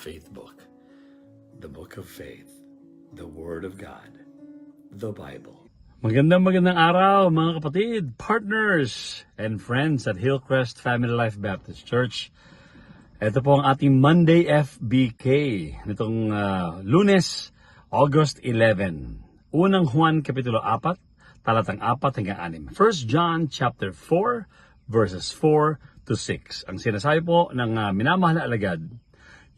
faith book, the book of faith, the Word of God, the Bible. Magandang araw mga kapatid, partners, and friends at Hillcrest Family Life Baptist Church. Ito po ang ating Monday FBK nitong Lunes, August 11. Unang Juan Kapitulo 4, talatang 4 hanggang 6. 1 John chapter 4, verses 4 to 6. Ang sinasabi po ng minamahal na alagad,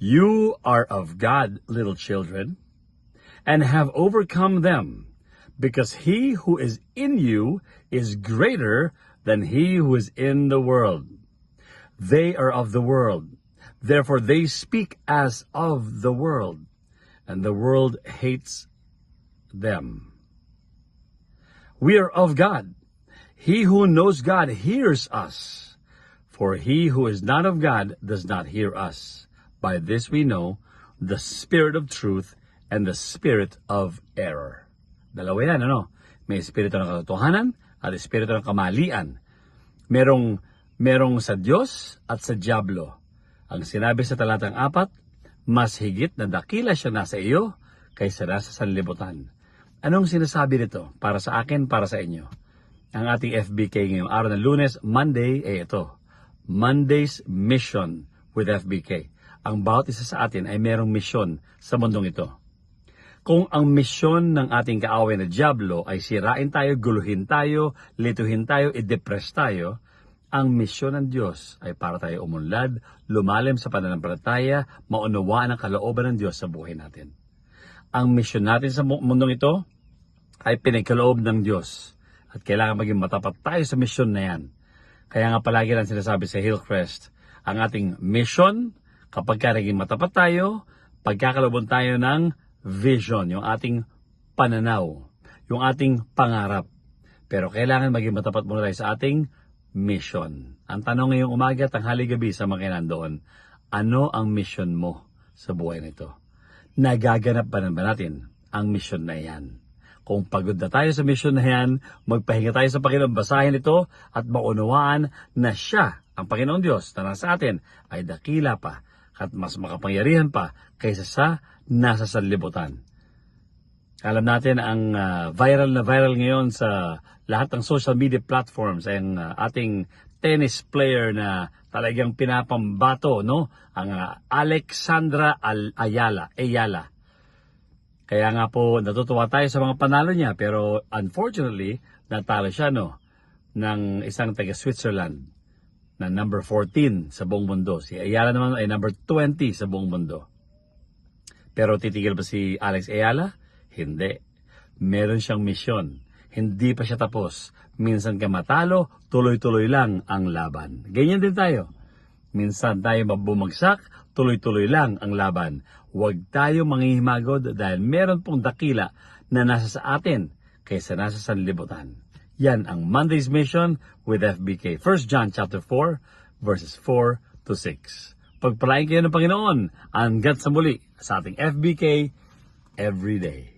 "You are of God, little children, and have overcome them, because he who is in you is greater than he who is in the world. They are of the world, therefore they speak as of the world, and the world hates them. We are of God. He who knows God hears us, for he who is not of God does not hear us. By this we know the spirit of truth and the spirit of error." Dalawa yan, ano? May espiritu ng katotohanan at espiritu ng kamalian. Merong sa Diyos at sa diablo. Ang sinabi sa talatang 4, mas higit na dakila siya nasa iyo kaysa nasa sanlibutan. Anong sinasabi nito para sa akin, para sa inyo? Ang ating FBK ngayong araw ng Lunes, Monday, ito. Monday's Mission with FBK. Ang bawat isa sa atin ay merong misyon sa mundong ito. Kung ang misyon ng ating kaaway na diablo ay sirain tayo, guluhin tayo, lituhin tayo, i-depress tayo, ang misyon ng Diyos ay para tayo umunlad, lumalim sa pananampalataya, maunawaan ang kalooban ng Diyos sa buhay natin. Ang misyon natin sa mundong ito ay pinagkaloob ng Diyos. At kailangan maging matapat tayo sa misyon na yan. Kaya nga palagi lang sinasabi sa Hillcrest, ang ating mission, kapag naging matapat tayo, pagkakalooban tayo ng vision, yung ating pananaw, yung ating pangarap. Pero kailangan maging matapat muna tayo sa ating mission. Ang tanong ngayong umaga, tanghali, gabi sa mga nandoon, ano ang mission mo sa buhay nito? Nagaganap ba natin ang mission na yan? Kung pagod na tayo sa mission na yan, magpahinga tayo sa Panginoon, basahin ito at maunawaan na siya, ang Panginoong Diyos na nasa atin, ay dakila pa at mas makapangyarihan pa kaysa sa nasa sanlibutan. Alam natin ang viral ngayon sa lahat ng social media platforms ay ang ating tennis player na talagang pinapambato, no? Ang Alexandra Ayala. Kaya nga po natutuwa tayo sa mga panalo niya, pero unfortunately natalo siya, no, ng isang taga Switzerland na number 14 sa buong mundo. Si Ayala naman ay number 20 sa buong mundo. Pero titigil ba si Alex Ayala? Hindi. Meron siyang misyon. Hindi pa siya tapos. Minsan ka matalo, tuloy-tuloy lang ang laban. Ganyan din tayo. Minsan tayo mabumagsak, tuloy-tuloy lang ang laban. Huwag tayo manghihimagod dahil meron pong dakila na nasa sa atin kaysa nasa sanlibutan. Yan ang Monday's Mission with FBK. 1 John chapter 4, verses 4 to 6. Pagpalain kayo ng Panginoon hanggang sa muli sa ating FBK Everyday.